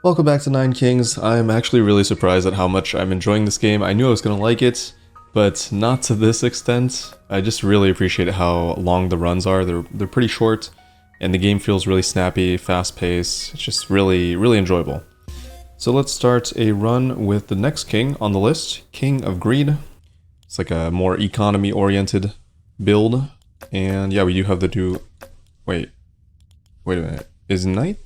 Welcome back to Nine Kings. I'm actually really surprised at how much I'm enjoying this game. I knew I was going to like it, but not to this extent. I just really appreciate how long the runs are. They're pretty short, and the game feels really snappy, fast-paced. It's just really enjoyable. So let's start a run with the next king on the list, King of Greed. It's like a more economy-oriented build, and yeah, we do have to do... Wait a minute. Is Knight?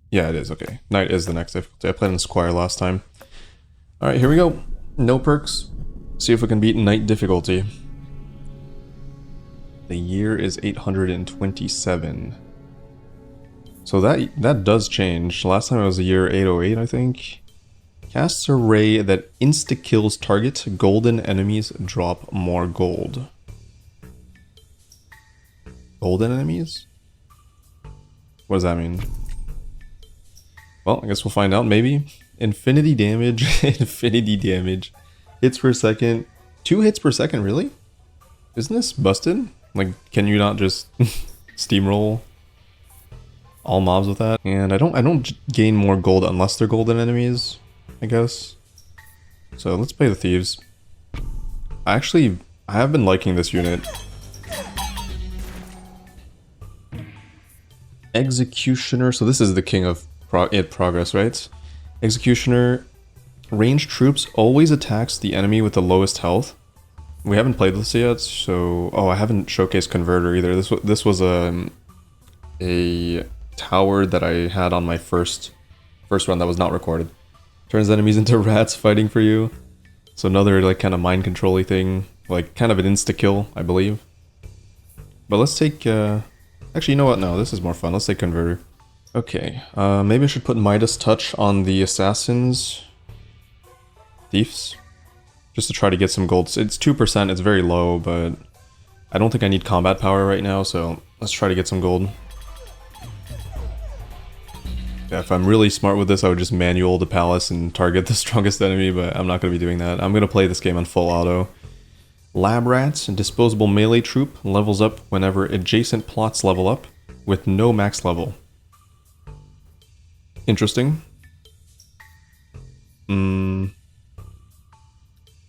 Yeah, it is, okay. Knight is the next difficulty. I played in Squire last time. Alright, here we go. No perks. See if we can beat Knight difficulty. The year is 827. So that does change. Last time it was the year 808, I think. Casts a ray that insta-kills target. Golden enemies drop more gold. Golden enemies? What does that mean? Well, I guess we'll find out, maybe. Infinity damage, infinity damage. Hits per second. 2 hits per second, really? Isn't this busted? Like, can you not just steamroll all mobs with that? And I don't gain more gold unless they're golden enemies, I guess. So let's play the Thieves. I have been liking this unit. Executioner, so this is the king of progress, right? Executioner, ranged troops always attacks the enemy with the lowest health. We haven't played this yet, so... Oh, I haven't showcased Converter either. This was a tower that I had on my first run that was not recorded. Turns enemies into rats fighting for you. So another like kind of mind control-y thing, like kind of an insta-kill, I believe. But let's take... Actually, you know what? No, this is more fun. Let's take Converter. Okay, maybe I should put Midas Touch on the Assassins. Thieves. Just to try to get some gold. It's 2%, it's very low, but I don't think I need combat power right now, so let's try to get some gold. Yeah, if I'm really smart with this, I would just manual the palace and target the strongest enemy, but I'm not going to be doing that. I'm going to play this game on full auto. Lab Rats, disposable melee troop, levels up whenever adjacent plots level up, with no max level. Interesting. I'm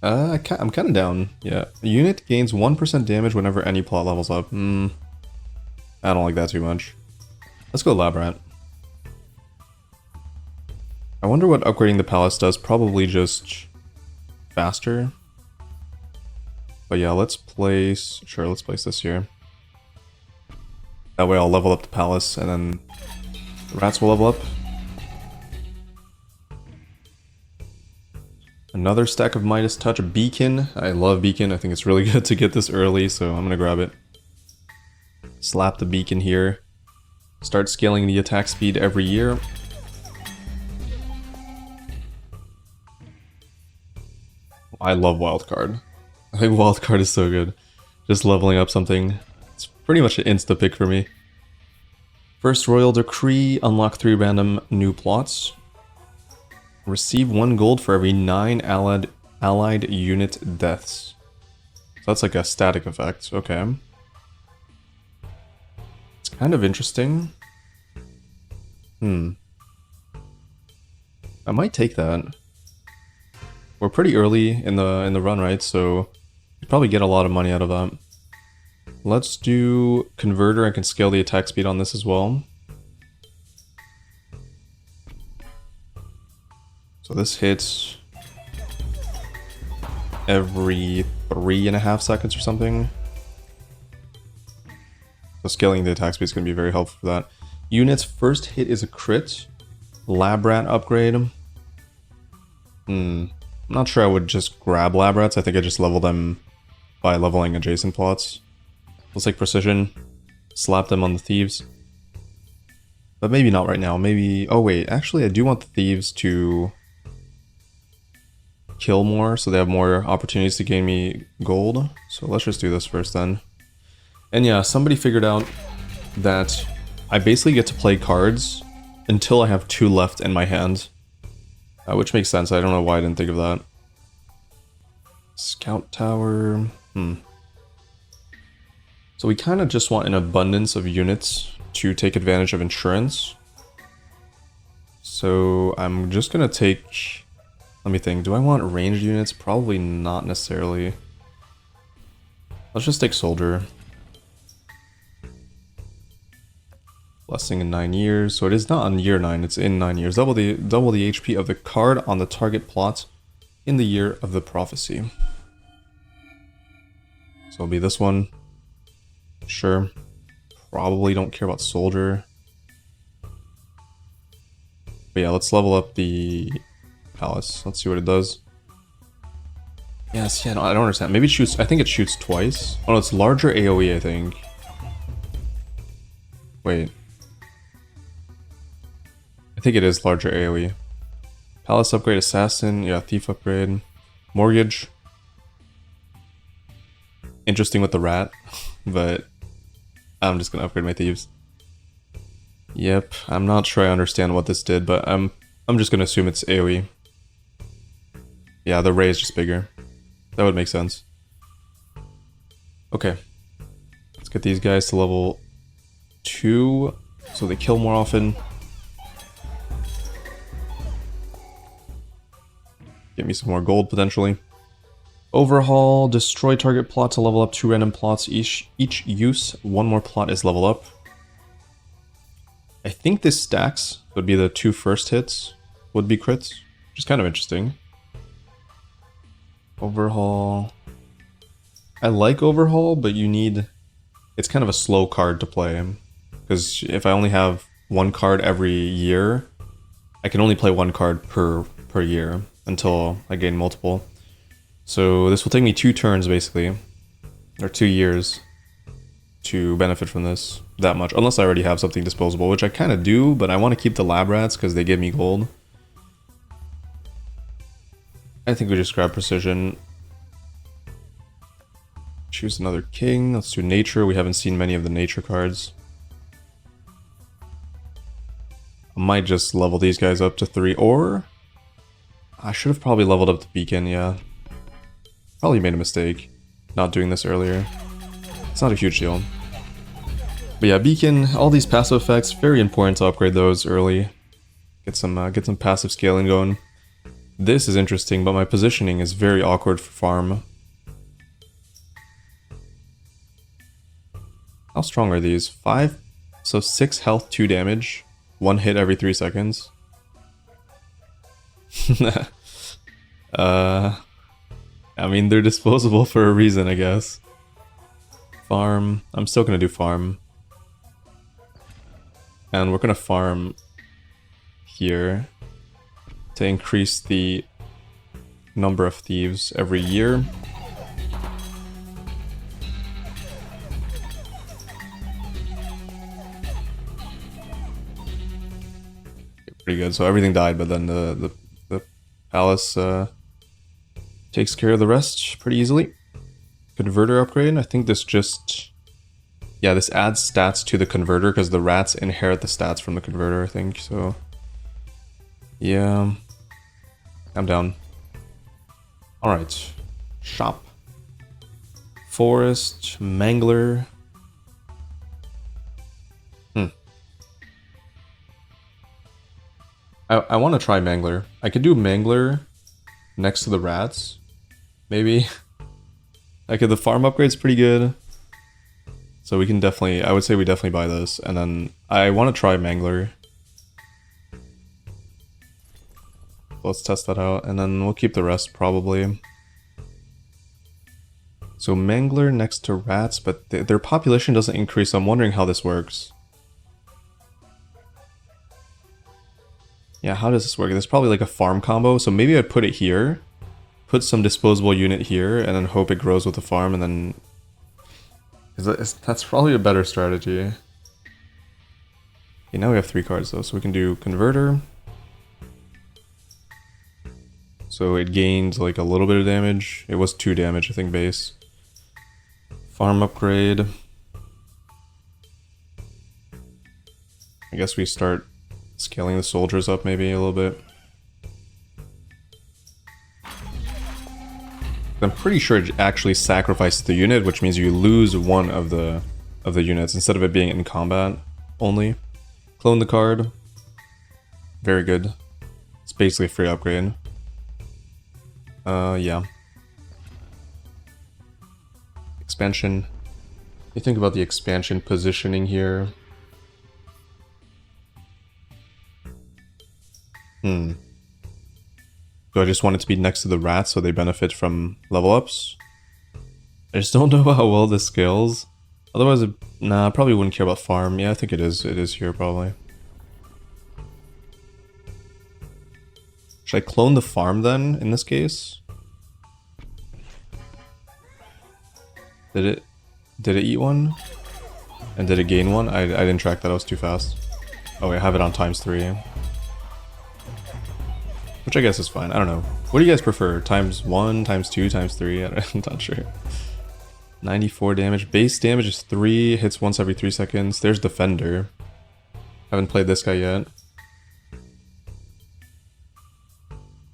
kind of down. Yeah. A unit gains 1% damage whenever any plot levels up. I don't like that too much. Let's go Lab Rat. I wonder what upgrading the palace does. Probably just faster. But yeah, let's place this here. That way I'll level up the palace and then the rats will level up. Another stack of Midas Touch, a Beacon. I love Beacon. I think it's really good to get this early, so I'm gonna grab it. Slap the Beacon here. Start scaling the attack speed every year. I love Wildcard. I think Wildcard is so good. Just leveling up something. It's pretty much an insta-pick for me. First Royal Decree, unlock 3 random new plots. Receive 1 gold for every 9 allied unit deaths. So that's like a static effect, okay. It's kind of interesting. I might take that. We're pretty early in the run, right? So you probably get a lot of money out of that. Let's do Converter. I can scale the attack speed on this as well. So this hits every 3.5 seconds or something. So scaling the attack speed is going to be very helpful for that. Unit's first hit is a crit. Lab Rat upgrade. I'm not sure I would just grab Lab Rats. I think I just level them by leveling adjacent plots. Let's take Precision. Slap them on the Thieves. But maybe not right now. Maybe... Oh wait, actually I do want the Thieves to kill more, so they have more opportunities to gain me gold. So let's just do this first then. And yeah, somebody figured out that I basically get to play cards until I have 2 left in my hand. Which makes sense. I don't know why I didn't think of that. Scout Tower... So we kind of just want an abundance of units to take advantage of insurance. So I'm just gonna take, let me think, do I want ranged units? Probably not necessarily. Let's just take soldier. Blessing in 9 years, so it is not on year 9, it's in 9 years. Double the HP of the card on the target plot in the year of the prophecy. So it'll be this one. Sure. Probably don't care about soldier. But yeah, let's level up the palace. Let's see what it does. Yes, yeah, no, I don't understand. Maybe it shoots, I think it shoots twice. Oh no, it's larger AoE, I think. Wait. I think it is larger AoE. Palace upgrade, assassin, yeah, thief upgrade. Mortgage. Interesting with the rat, but I'm just gonna upgrade my thieves. Yep, I'm not sure I understand what this did, but I'm just gonna assume it's AoE. Yeah, the ray is just bigger. That would make sense. Okay. Let's get these guys to level 2 so they kill more often. Get me some more gold potentially. Overhaul, destroy target plot to level up 2 random plots each use. 1 more plot is level up. I think this stacks. Would be the 2 first hits would be crits, which is kind of interesting. Overhaul. I like overhaul, but you need, it's kind of a slow card to play, because if I only have 1 card every year, I can only play 1 card per year until I gain multiple. So this will take me 2 turns basically, or 2 years to benefit from this that much, unless I already have something disposable, which I kind of do, but I want to keep the lab rats because they give me gold. I think we just grab precision. Choose another king. Let's do nature. We haven't seen many of the nature cards. I might just level these guys up to 3, or I should have probably leveled up the beacon, yeah. Probably made a mistake not doing this earlier. It's not a huge deal. But yeah, beacon, all these passive effects, very important to upgrade those early. Get some passive scaling going. This is interesting, but my positioning is very awkward for farm. How strong are these? 5, so 6 health, 2 damage. 1 hit every 3 seconds. I mean, they're disposable for a reason, I guess. Farm. I'm still gonna do farm. And we're gonna farm here to increase the number of thieves every year. Pretty good. So everything died, but then the palace takes care of the rest pretty easily. Converter upgrade. I think this just, yeah, this adds stats to the converter because the rats inherit the stats from the converter, I think. So yeah, I'm down. All right, shop, forest, mangler. I want to try mangler. I could do mangler next to the rats, maybe. Like the farm upgrade's pretty good, so we can definitely, I would say we definitely buy this, and then I want to try mangler. Let's test that out, and then we'll keep the rest probably. So mangler next to rats, but their population doesn't increase, so I'm wondering how this works. Yeah, how does this work? There's probably like a farm combo, so maybe I'd put it here, put some disposable unit here, and then hope it grows with the farm, and then... that's probably a better strategy. Okay, now we have 3 cards though, so we can do converter. So it gained like a little bit of damage. It was 2 damage, I think, base. Farm upgrade. I guess we start scaling the soldiers up maybe a little bit. I'm pretty sure it actually sacrifices the unit, which means you lose one of the units instead of it being in combat only. Clone the card. Very good. It's basically a free upgrade. Yeah. Expansion. You think about the expansion positioning here. Do I just want it to be next to the rats so they benefit from level ups? I just don't know how well this scales. Otherwise, nah, I probably wouldn't care about farm. Yeah, I think it is. It is here, probably. Should I clone the farm then, in this case? Did it eat one? And did it gain one? I didn't track that, I was too fast. Oh wait, I have it on ×3. Which I guess is fine, I don't know. What do you guys prefer? ×1, ×2, ×3? I'm not sure. 94 damage. Base damage is 3, hits once every 3 seconds. There's Defender. Haven't played this guy yet.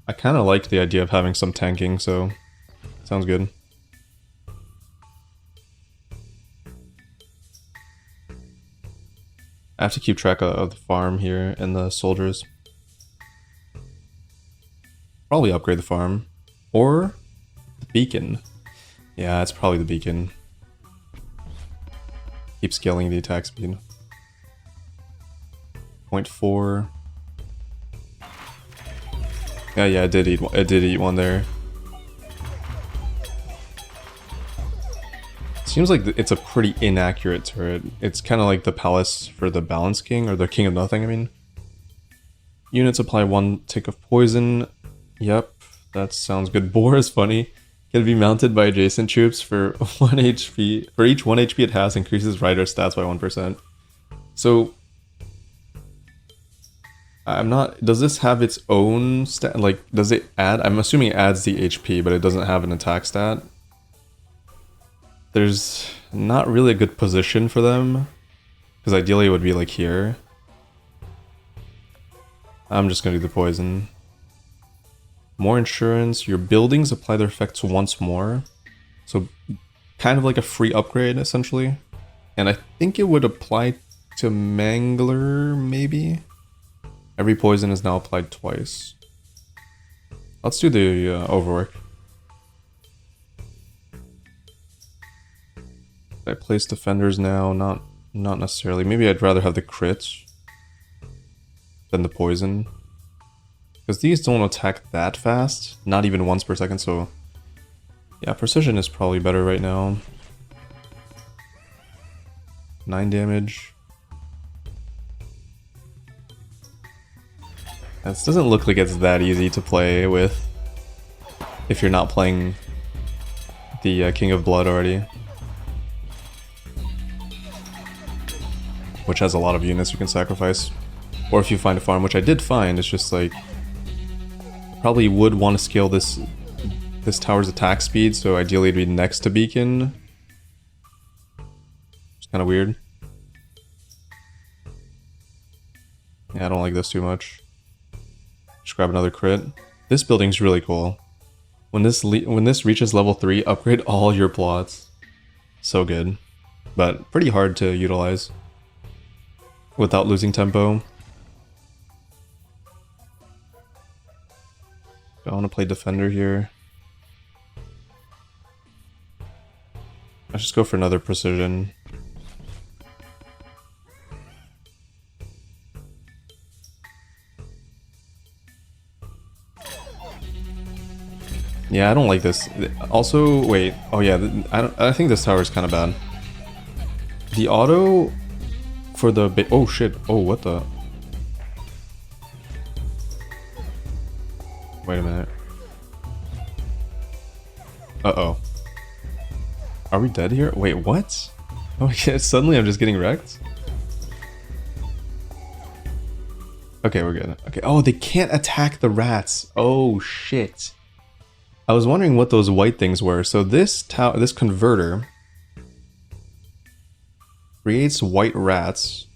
I kind of liked the idea of having some tanking, so sounds good. I have to keep track of the farm here and the soldiers. Probably upgrade the farm. Or the beacon. Yeah, it's probably the beacon. Keep scaling the attack speed. 0.4. Yeah, it did eat one there. Seems like it's a pretty inaccurate turret. It's kind of like the palace for the Balance King, or the King of Nothing, I mean. Units apply 1 tick of poison. Yep, that sounds good. Boar is funny. Can be mounted by adjacent troops for 1 HP. For each 1 HP it has, increases rider stats by 1%. So, I'm not... Does this have its own stat? Like, does it add... I'm assuming it adds the HP, but it doesn't have an attack stat. There's not really a good position for them, because ideally it would be like here. I'm just gonna do the poison. More insurance. Your buildings apply their effects once more. So kind of like a free upgrade, essentially. And I think it would apply to Mangler, maybe? Every poison is now applied twice. Let's do the overwork. I place defenders now, not necessarily. Maybe I'd rather have the crits than the poison. Because these don't attack that fast, not even once per second, so... Yeah, precision is probably better right now. 9 damage. This doesn't look like it's that easy to play with if you're not playing the King of Blood already. Which has a lot of units you can sacrifice. Or if you find a farm, which I did find, it's just like... Probably would want to scale this tower's attack speed, so ideally it'd be next to Beacon. It's kind of weird. Yeah, I don't like this too much. Just grab another crit. This building's really cool. When this reaches level 3, upgrade all your plots. So good. But pretty hard to utilize without losing tempo. I want to play defender here. Let's just go for another precision. Yeah, I don't like this. Also, wait. Oh yeah, I think this tower is kind of bad. The auto for the oh shit. Oh, what the? Wait a minute. Uh-oh. Are we dead here? Wait, what? Oh yeah, suddenly I'm just getting wrecked? Okay, we're good. Okay, oh, they can't attack the rats. Oh shit. I was wondering what those white things were. So this converter creates white rats,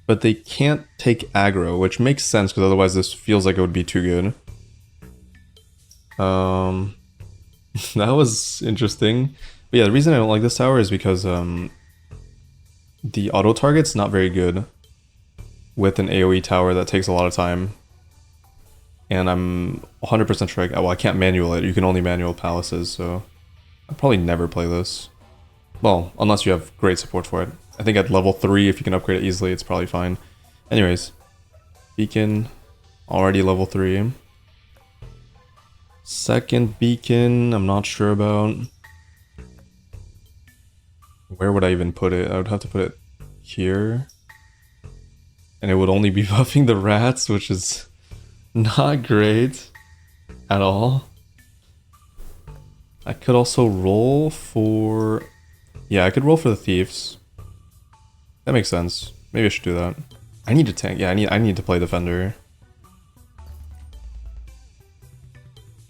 but they can't take aggro, which makes sense because otherwise this feels like it would be too good. That was interesting. But yeah, the reason I don't like this tower is because the auto target's not very good. with an AoE tower that takes a lot of time. And I'm 100% sure, well, I can't manual it. You can only manual palaces, so I'll probably never play this. Well, unless you have great support for it. I think at level 3, if you can upgrade it easily, it's probably fine. Anyways, beacon, already level 3. Second beacon, I'm not sure about. Where would I even put it? I would have to put it here. And it would only be buffing the rats, which is not great at all. I could also roll for... Yeah, I could roll for the Thieves. That makes sense. Maybe I should do that. I need to tank. Yeah, I need to play Defender.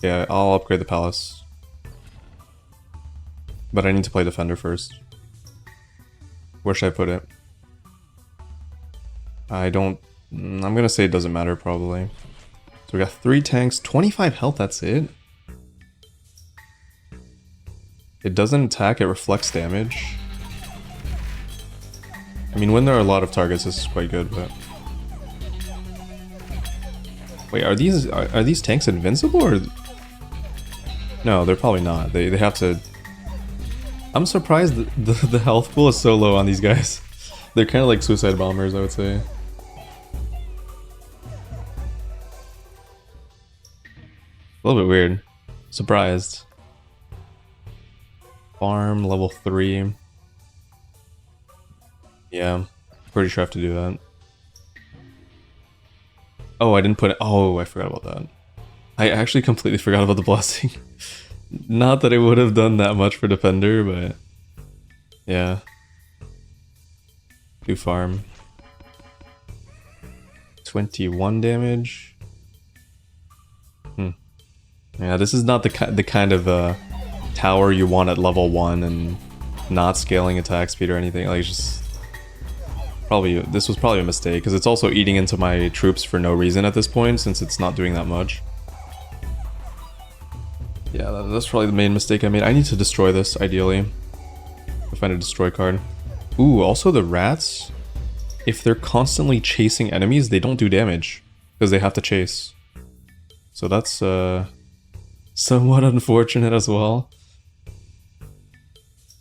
Yeah, I'll upgrade the Palace. But I need to play Defender first. Where should I put it? I don't... I'm gonna say it doesn't matter, probably. So we got 3 tanks, 25 health, that's it? It doesn't attack, it reflects damage. I mean, when there are a lot of targets, this is quite good, but... Wait, are these tanks invincible, or...? No, they're probably not. They have to... I'm surprised the health pool is so low on these guys. They're kind of like suicide bombers, I would say. A little bit weird. Surprised. Farm, level 3. Yeah, pretty sure I have to do that. Oh, I didn't put it. Oh, I forgot about that. I actually completely forgot about the blessing. Not that it would have done that much for Defender, but... Yeah. Do farm. 21 damage. Yeah, this is not the kind of tower you want at level 1 and not scaling attack speed or anything. Like, it's just... This was probably a mistake, because it's also eating into my troops for no reason at this point, since it's not doing that much. Yeah, that's probably the main mistake I made. I need to destroy this, ideally. To find a destroy card. Ooh, also the rats, if they're constantly chasing enemies, they don't do damage, because they have to chase. So that's somewhat unfortunate as well.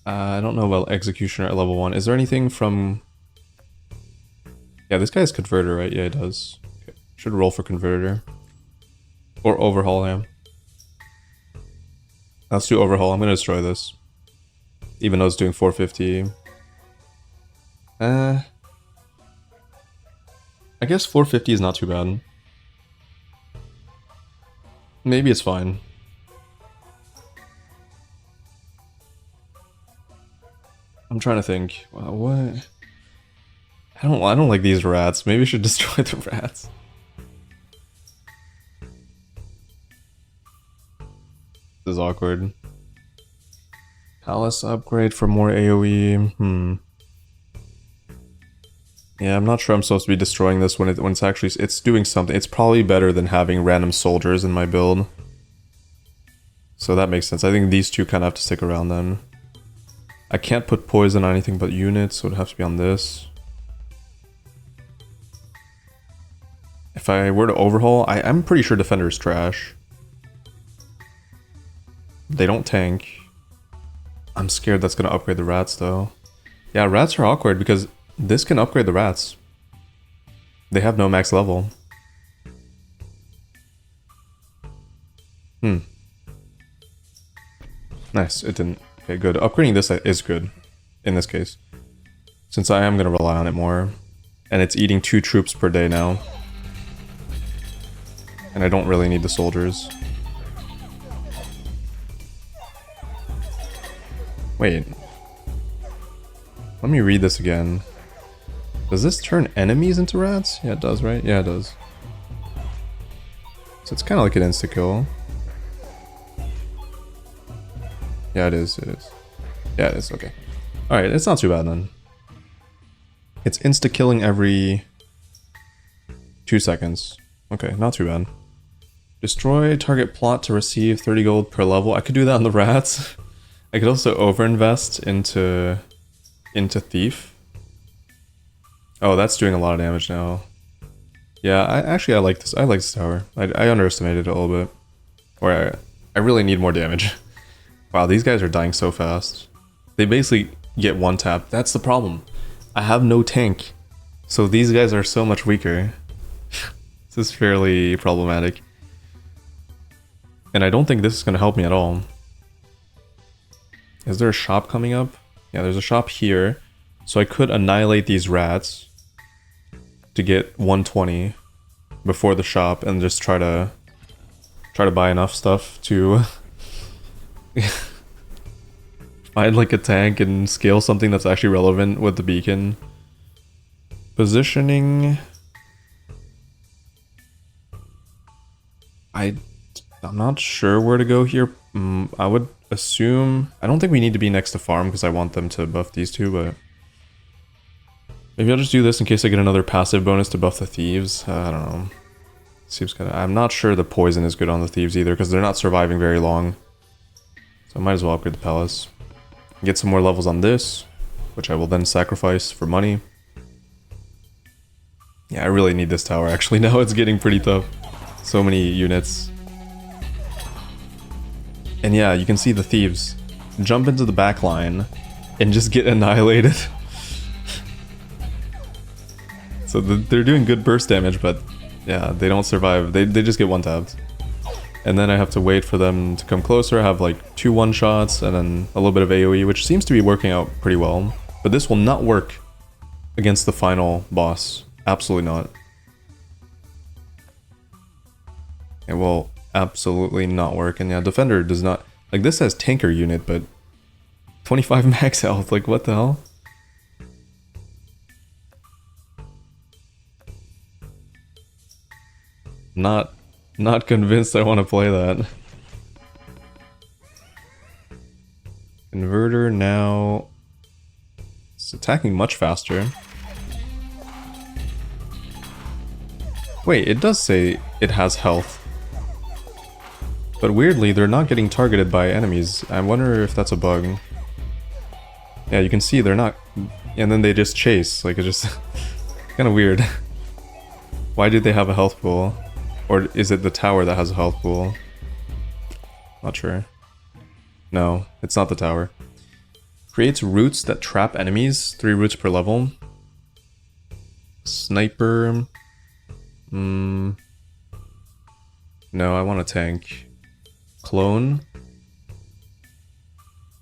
I don't know about Executioner at level 1. Is there anything from... Yeah, this guy has Converter, right? Yeah, it does. Okay. Should roll for Converter. Or Overhaul, yeah. Let's do Overhaul. I'm gonna destroy this. Even though it's doing 450. I guess 450 is not too bad. Maybe it's fine. I'm trying to think. What? I don't like these rats. Maybe I should destroy the rats. This is awkward. Palace upgrade for more AoE. Yeah, I'm not sure I'm supposed to be destroying this when it's actually doing something. It's probably better than having random soldiers in my build. So that makes sense. I think these two kind of have to stick around then. I can't put poison on anything but units, so it would have to be on this. If I were to overhaul, I'm pretty sure Defender is trash. They don't tank. I'm scared that's going to upgrade the rats, though. Yeah, rats are awkward because this can upgrade the rats. They have no max level. Nice, it didn't. Okay, good. Upgrading this is good, in this case. Since I am going to rely on it more. And it's eating 2 troops per day now. And I don't really need the soldiers. Wait. Let me read this again. Does this turn enemies into rats? Yeah, it does, right? Yeah, it does. So it's kind of like an insta-kill. Yeah, it is. It is. Yeah, it is. Okay. Alright, it's not too bad then. It's insta-killing every 2 seconds. Okay, not too bad. Destroy target plot to receive 30 gold per level. I could do that on the rats. I could also overinvest into Thief. Oh, that's doing a lot of damage now. Yeah, I like this. I like this tower. I underestimated it a little bit. Or I really need more damage. Wow, these guys are dying so fast. They basically get one tap. That's the problem. I have no tank. So these guys are so much weaker. This is fairly problematic. And I don't think this is going to help me at all. Is there a shop coming up? Yeah, there's a shop here. So I could annihilate these rats to get 120 before the shop and just try to buy enough stuff to find like a tank and scale something that's actually relevant with the beacon. Positioning. I'm not sure where to go here. I would assume... I don't think we need to be next to farm because I want them to buff these two, but... Maybe I'll just do this in case I get another passive bonus to buff the thieves. I don't know. Seems kind of... I'm not sure the poison is good on the thieves either because they're not surviving very long. So I might as well upgrade the palace. Get some more levels on this, which I will then sacrifice for money. Yeah, I really need this tower actually. Now it's getting pretty tough. So many units. And yeah, you can see the thieves jump into the back line and just get annihilated. So they're doing good burst damage, but yeah, they don't survive. They just get one-tapped. And then I have to wait for them to come closer. I have like 2 one-shots and then a little bit of AoE, which seems to be working out pretty well. But this will not work against the final boss. Absolutely not. It will absolutely not work. And yeah, Defender does not... Like, this has tanker unit, but 25 max health. Like, what the hell? Not convinced I want to play that. Converter now... It's attacking much faster. Wait, it does say it has health. But weirdly, they're not getting targeted by enemies. I wonder if that's a bug. Yeah, you can see they're not... And then they just chase. Like, it's just... kind of weird. Why do they have a health pool? Or is it the tower that has a health pool? Not sure. No, it's not the tower. Creates roots that trap enemies. 3 roots per level. Sniper... No, I want a tank. Clone?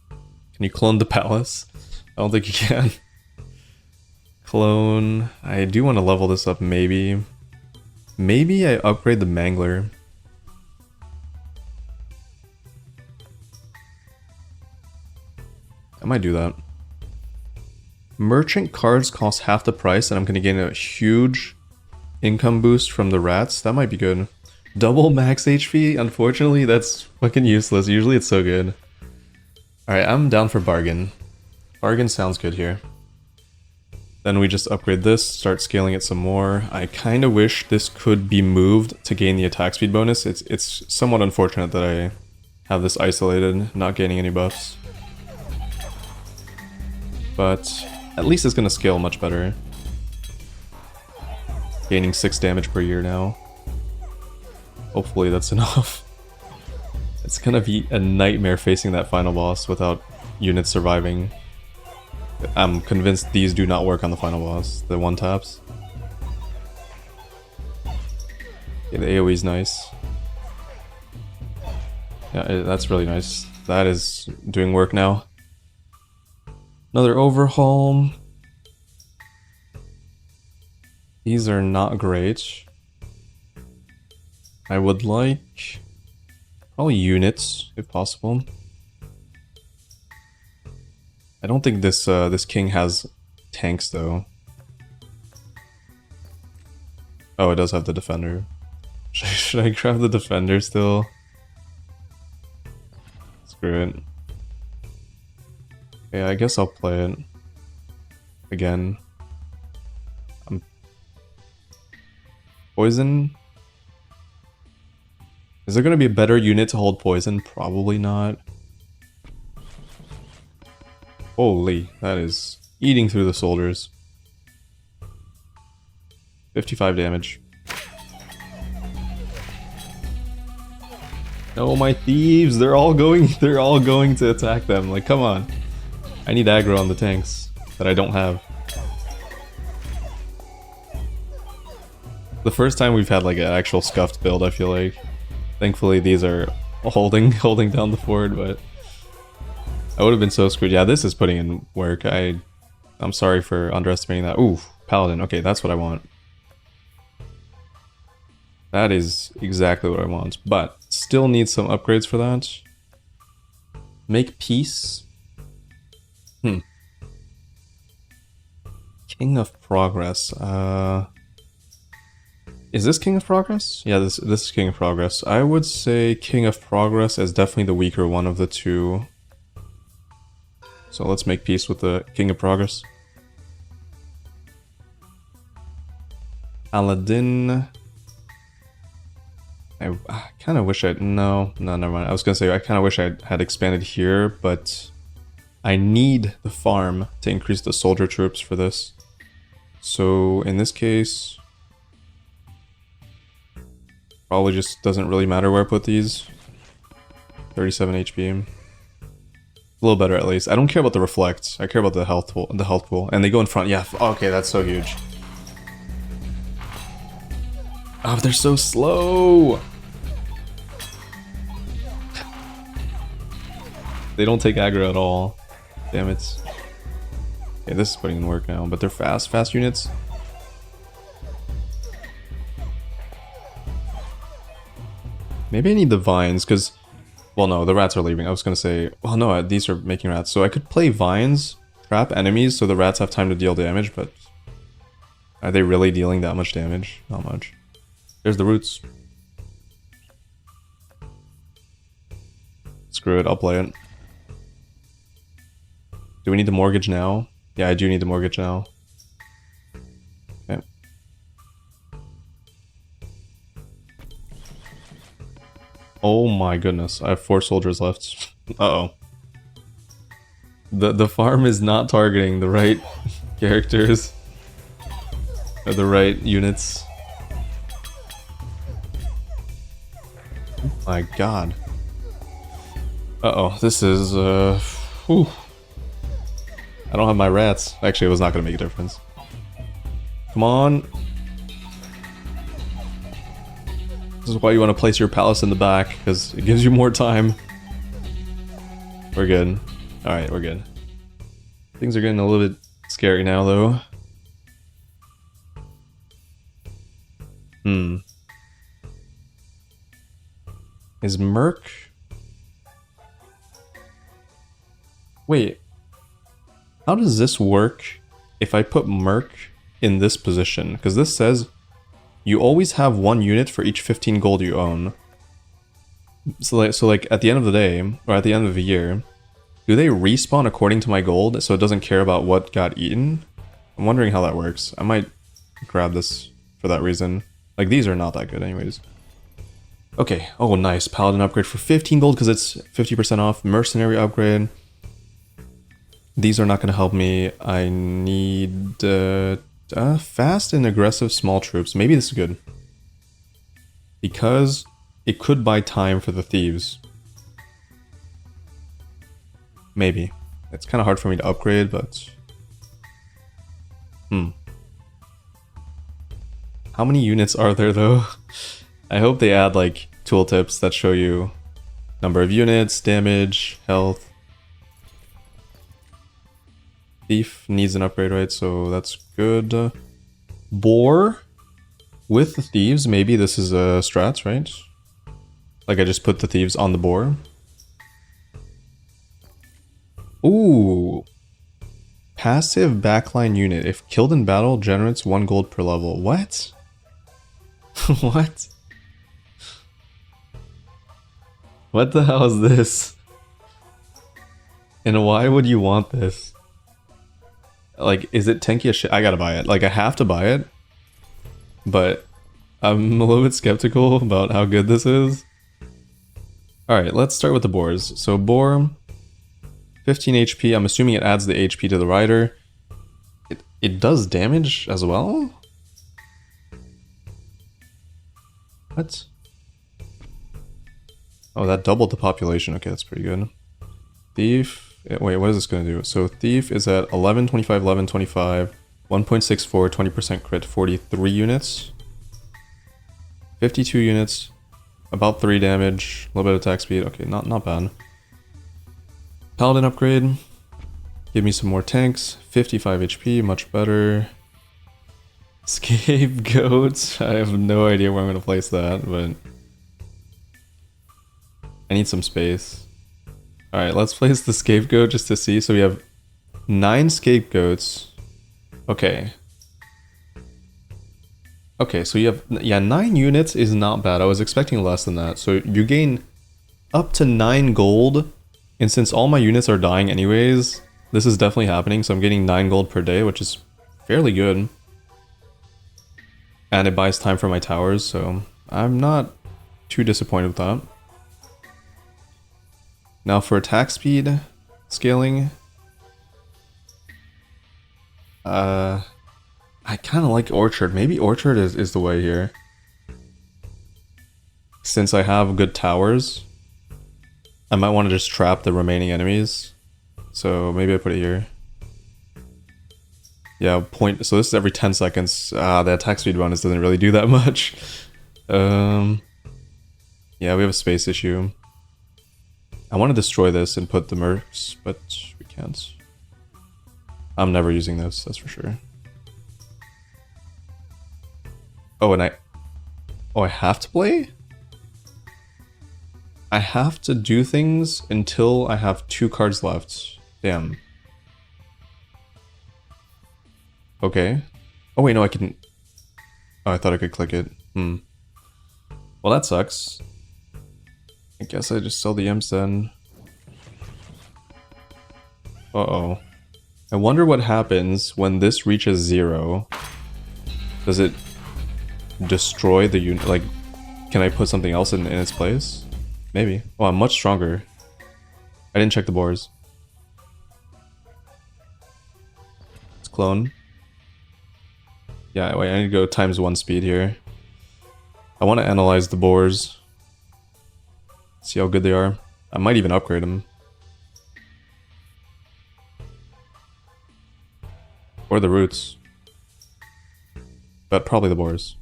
Can you clone the palace? I don't think you can. Clone... I do want to level this up, maybe. Maybe I upgrade the Mangler. I might do that. Merchant cards cost half the price and I'm gonna gain a huge income boost from the rats. That might be good. Double max HP? Unfortunately, that's fucking useless. Usually it's so good. Alright, I'm down for bargain. Bargain sounds good here. Then we just upgrade this, start scaling it some more. I kind of wish this could be moved to gain the attack speed bonus. It's somewhat unfortunate that I have this isolated, not gaining any buffs. But at least it's going to scale much better. Gaining 6 damage per year now. Hopefully that's enough. It's gonna be a nightmare facing that final boss without units surviving. I'm convinced these do not work on the final boss, the one-taps. Yeah, the AoE is nice. Yeah, that's really nice. That is doing work now. Another overhaul. These are not great. I would like probably units, if possible. I don't think this this king has tanks though. Oh, it does have the defender. Should I grab the defender still? Screw it. Yeah, I guess I'll play it again. Poison? Is there going to be a better unit to hold poison? Probably not. Holy, that is eating through the soldiers. 55 damage. No, my thieves, they're all going to attack them. Like, come on. I need aggro on the tanks that I don't have. The first time we've had like an actual scuffed build, I feel like. Thankfully these are holding down the fort, but I would have been so screwed. Yeah, this is putting in work. I'm sorry for underestimating that. Ooh, Paladin. Okay, that's what I want. That is exactly what I want, but still need some upgrades for that. Make peace. King of Progress. Is this King of Progress? Yeah, this is King of Progress. I would say King of Progress is definitely the weaker one of the two. So let's make peace with the King of Progress. Aladdin. I kind of wish no, never mind. I was gonna say I kind of wish I had expanded here, but I need the farm to increase the soldier troops for this. So in this case, probably just doesn't really matter where I put these. 37 HP. A little better at least. I don't care about the reflect. I care about the health pool. And they go in front. Yeah. Okay, that's so huge. Oh, they're so slow. They don't take aggro at all. Damn it. Okay, this is putting in work now, but they're fast units. Maybe I need the vines, because... Well, no, the rats are leaving. I was going to say... Well, no, these are making rats. So I could play vines, trap enemies, so the rats have time to deal damage, but... Are they really dealing that much damage? Not much. There's the roots. Screw it, I'll play it. Do we need the mortgage now? Yeah, I do need the mortgage now. Okay. Oh my goodness, I have 4 soldiers left. Uh-oh. The farm is not targeting the right characters. Or the right units. Oh my god. Uh-oh, this is, whew. I don't have my rats. Actually, it was not going to make a difference. Come on. This is why you want to place your palace in the back, because it gives you more time. We're good. Alright, we're good. Things are getting a little bit scary now, though. Is Merc... Wait. How does this work if I put Merc in this position? Because this says you always have 1 unit for each 15 gold you own. So like at the end of the day, or at the end of the year, do they respawn according to my gold so it doesn't care about what got eaten? I'm wondering how that works. I might grab this for that reason. Like, these are not that good anyways. Okay, oh nice, Paladin upgrade for 15 gold because it's 50% off. Mercenary upgrade. These are not going to help me. I need fast and aggressive small troops. Maybe this is good. Because it could buy time for the thieves. Maybe. It's kind of hard for me to upgrade, but... How many units are there, though? I hope they add, like, tooltips that show you number of units, damage, health. Thief needs an upgrade, right? So that's good. Boar with the thieves. Maybe this is a strats, right? Like I just put the thieves on the boar. Ooh. Passive backline unit. If killed in battle, generates 1 gold per level. What? What? What the hell is this? And why would you want this? Like, is it tanky as shit? I gotta buy it. Like, I have to buy it. But I'm a little bit skeptical about how good this is. Alright, let's start with the boars. So, boar, 15 HP. I'm assuming it adds the HP to the rider. It does damage as well? What? Oh, that doubled the population. Okay, that's pretty good. Thief. Wait, what is this going to do? So Thief is at 11, 25, 11, 25, 1.64, 20% crit, 43 units. 52 units, about 3 damage, a little bit of attack speed. Okay, not bad. Paladin upgrade. Give me some more tanks. 55 HP, much better. Scapegoat. I have no idea where I'm going to place that, but I need some space. Alright, let's place the scapegoat just to see. So we have 9 scapegoats. Okay. Okay, so you have, yeah, 9 units is not bad. I was expecting less than that. So you gain up to 9 gold. And since all my units are dying anyways, this is definitely happening. So I'm getting 9 gold per day, which is fairly good. And it buys time for my towers, so I'm not too disappointed with that. Now for attack speed scaling, I kind of like Orchard. Maybe Orchard is the way here. Since I have good towers, I might want to just trap the remaining enemies. So maybe I put it here. Yeah, so this is every 10 seconds. The attack speed bonus doesn't really do that much. Yeah, we have a space issue. I want to destroy this and put the mercs, but we can't. I'm never using this, that's for sure. Oh, and I have to play? I have to do things until I have 2 cards left. Damn. Okay. Oh wait, no, I can... Oh, I thought I could click it. Well, that sucks. I guess I just sell the imps then. Uh-oh. I wonder what happens when this reaches 0. Does it destroy the unit? Like, can I put something else in its place? Maybe. Oh, I'm much stronger. I didn't check the boars. Let's clone. Yeah, wait, I need to go ×1 speed here. I want to analyze the boars. See how good they are. I might even upgrade them. Or the roots. But probably the boars.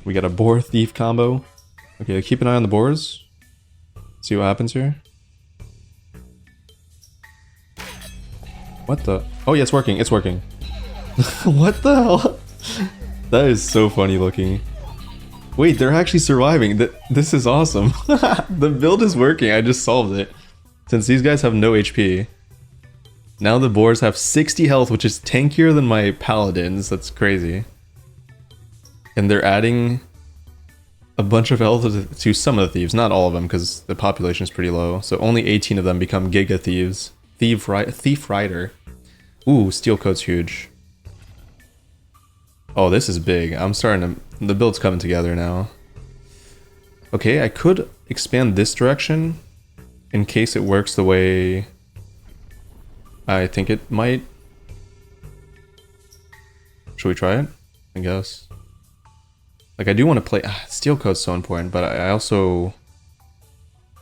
We got a boar thief combo. Okay, keep an eye on the boars. See what happens here. What the? Oh yeah, it's working, it's working. What the hell? That is so funny looking. Wait, they're actually surviving. This is awesome. The build is working, I just solved it. Since these guys have no HP. Now the boars have 60 health, which is tankier than my paladins. That's crazy. And they're adding a bunch of health to some of the thieves. Not all of them, because the population is pretty low. So only 18 of them become Giga Thieves. Thief Rider. Ooh, Steel Coat's huge. Oh, this is big. I'm starting to... The build's coming together now. Okay, I could expand this direction in case it works the way I think it might. Should we try it? I guess. Like, I do want to play... Steel Coat's so important, but I also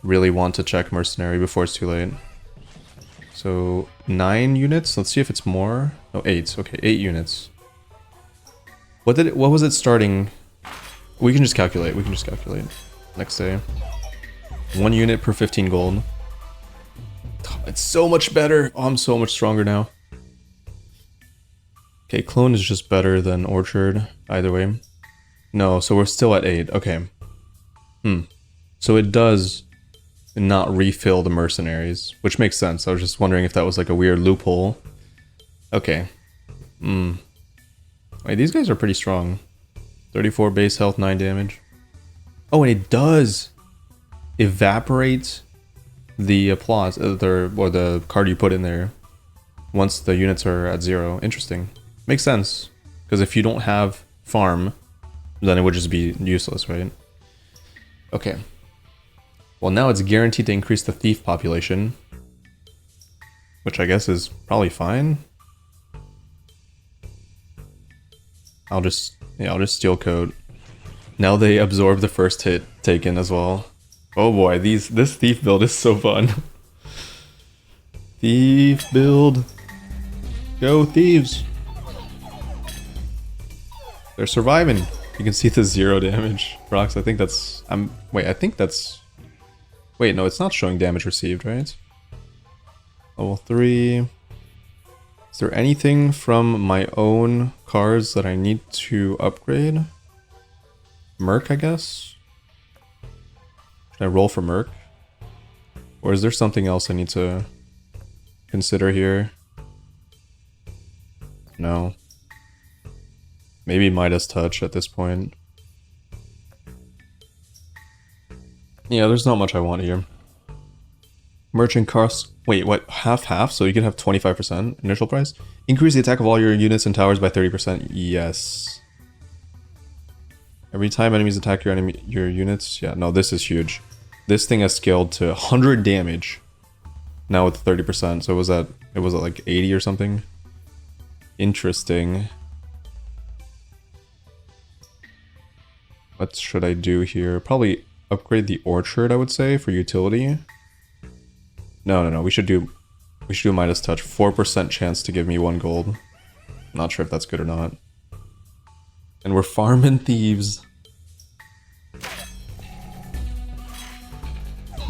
really want to check Mercenary before it's too late. So, 9 units? Let's see if it's more. Oh, 8. Okay, 8 units. What was it starting? We can just calculate. Next day. 1 unit per 15 gold. Oh, it's so much better. Oh, I'm so much stronger now. Okay, clone is just better than orchard. Either way. No, so we're still at 8. Okay. So it does not refill the mercenaries, which makes sense. I was just wondering if that was like a weird loophole. Okay. Wait, these guys are pretty strong. 34 base health, 9 damage. Oh, and it does evaporate the applause, or the card you put in there once the units are at 0. Interesting. Makes sense. Because if you don't have farm, then it would just be useless, right? Okay. Well, now it's guaranteed to increase the thief population, which I guess is probably fine. I'll just Steel Coat. Now they absorb the first hit taken as well. Oh boy, this thief build is so fun. Thief build. Go thieves. They're surviving. You can see the 0 damage. Rocks, I think that's... wait, I think that's... Wait, no, it's not showing damage received, right? Level 3. Is there anything from my own cards that I need to upgrade? Merc, I guess? Should I roll for Merc? Or is there something else I need to consider here? No. Maybe Midas Touch at this point. Yeah, there's not much I want here. Merchant cost... Wait, what? Half? So you can have 25% initial price? Increase the attack of all your units and towers by 30%. Yes. Every time enemies attack your units... Yeah, no, this is huge. This thing has scaled to 100 damage. Now with 30%. So it was at like 80 or something? Interesting. What should I do here? Probably upgrade the orchard, I would say, for utility. No. We should do Midas Touch. 4% chance to give me 1 gold. Not sure if that's good or not. And we're farming thieves.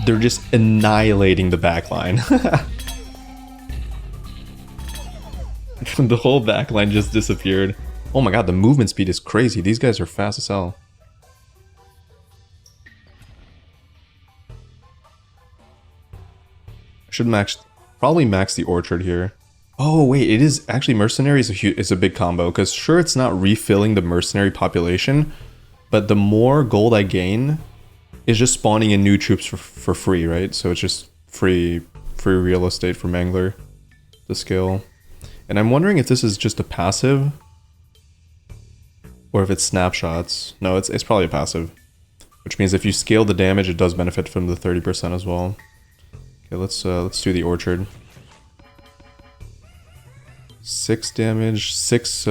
They're just annihilating the backline. The whole backline just disappeared. Oh my god, the movement speed is crazy. These guys are fast as hell. I should probably max the orchard here. Oh wait, it is actually mercenary is a big combo, because sure it's not refilling the mercenary population, but the more gold I gain is just spawning in new troops for free, right? So it's just free real estate for Mangler, the skill. And I'm wondering if this is just a passive or if it's snapshots. No, it's probably a passive, which means if you scale the damage, it does benefit from the 30% as well. Okay, let's do the orchard. 6 damage, 6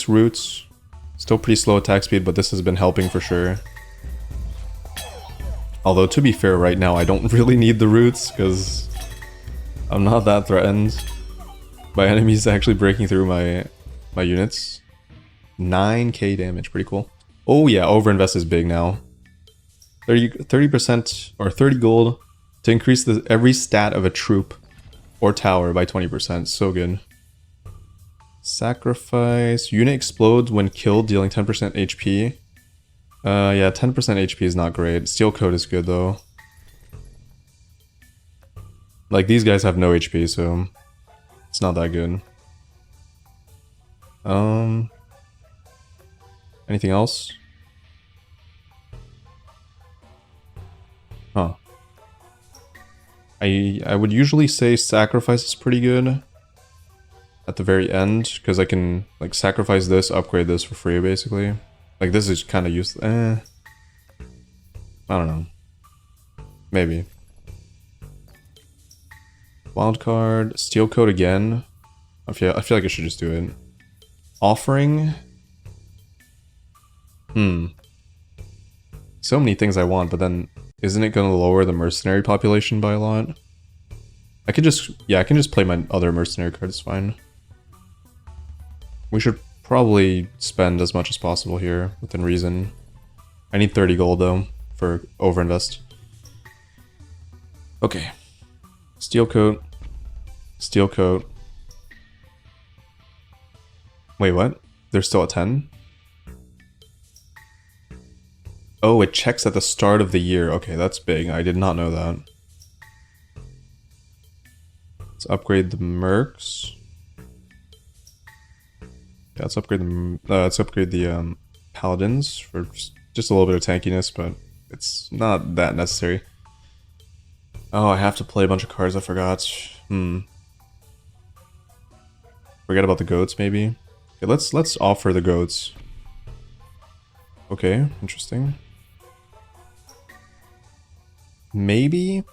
roots. Still pretty slow attack speed, but this has been helping for sure. Although to be fair, right now I don't really need the roots because I'm not that threatened by enemies actually breaking through my units. 9k damage, pretty cool. Oh yeah, overinvest is big now. 30% or 30 gold to increase every stat of a troop or tower by 20%. So good. Sacrifice. Unit explodes when killed, dealing 10% HP. Yeah, 10% HP is not great. Steel coat is good though. Like, these guys have no HP, so it's not that good. Anything else? Huh. I would usually say sacrifice is pretty good at the very end, because I can like sacrifice this, upgrade this for free basically. Like, this is kind of useless. I don't know. Maybe. Wild card, steel coat again. I feel like I should just do it. Offering. So many things I want, but then isn't it going to lower the mercenary population by a lot? I can just play my other mercenary cards, fine. We should probably spend as much as possible here, within reason. I need 30 gold though, for overinvest. Okay. Steel coat. Steel coat. Wait, what? They're still at 10? Oh, it checks at the start of the year. Okay, that's big. I did not know that. Let's upgrade the mercs. Yeah, let's upgrade the paladins for just a little bit of tankiness, but it's not that necessary. Oh, I have to play a bunch of cards. I forgot. Forget about the goats, maybe. Okay, let's offer the goats. Okay, interesting. Maybe.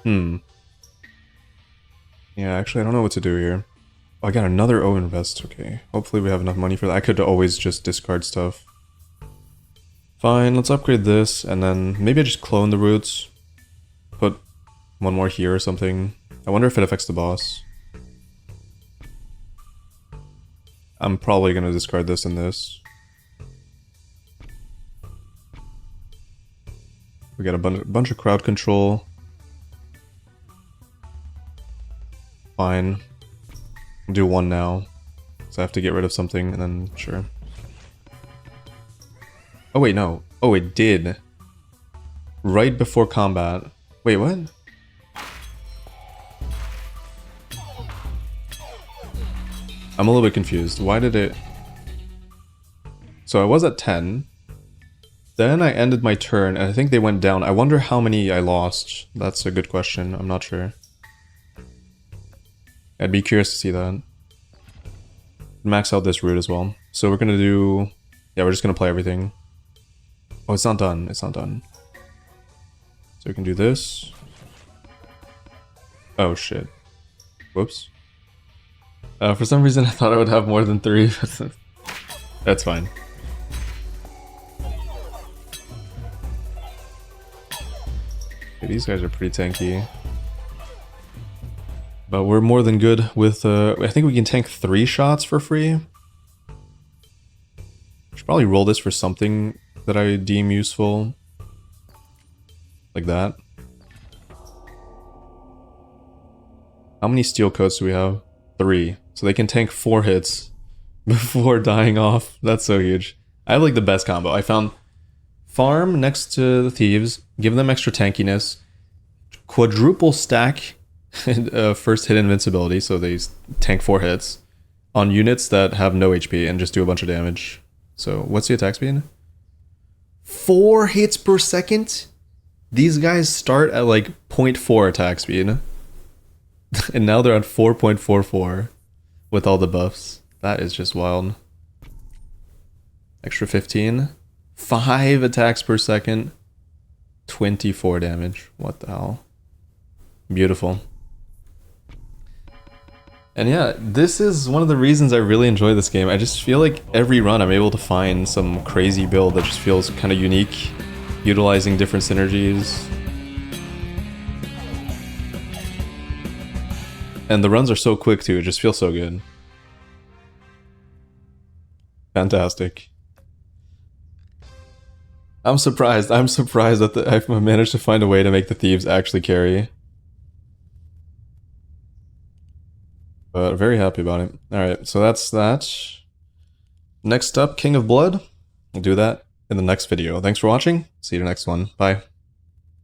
Yeah, actually, I don't know what to do here. Oh, I got another overinvest. Okay, hopefully we have enough money for that. I could always just discard stuff. Fine, let's upgrade this, and then maybe I just clone the roots. Put one more here or something. I wonder if it affects the boss. I'm probably gonna discard this and this. We got a bunch of crowd control. Fine. I'll do one now. So I have to get rid of something, and then sure. Oh wait, no. Oh, it did. Right before combat. Wait, what? I'm a little bit confused. Why did it... So I was at 10. Then I ended my turn, and I think they went down. I wonder how many I lost. That's a good question. I'm not sure. I'd be curious to see that. Max out this route as well. So we're gonna do... Yeah, we're just gonna play everything. Oh, it's not done. It's not done. So we can do this. Oh, shit. Whoops. For some reason I thought I would have more than 3, but that's fine. Okay, these guys are pretty tanky. But we're more than good with, I think we can tank 3 shots for free. Should probably roll this for something that I deem useful. Like that. How many steel coats do we have? 3. So they can tank 4 hits before dying off. That's so huge. I have like the best combo. I found farm next to the thieves, give them extra tankiness, quadruple stack first hit invincibility, so they tank 4 hits on units that have no HP and just do a bunch of damage. So what's the attack speed? 4 hits per second? These guys start at like 0.4 attack speed. And now they're at 4.44 with all the buffs. That is just wild. Extra 15. 5 attacks per second. 24 damage. What the hell? Beautiful. And yeah, this is one of the reasons I really enjoy this game. I just feel like every run I'm able to find some crazy build that just feels kind of unique, utilizing different synergies. And the runs are so quick too, it just feels so good. Fantastic. I'm surprised that I've managed to find a way to make the thieves actually carry. But very happy about it. Alright, so that's that. Next up, King of Blood. We'll do that in the next video. Thanks for watching. See you in the next one. Bye.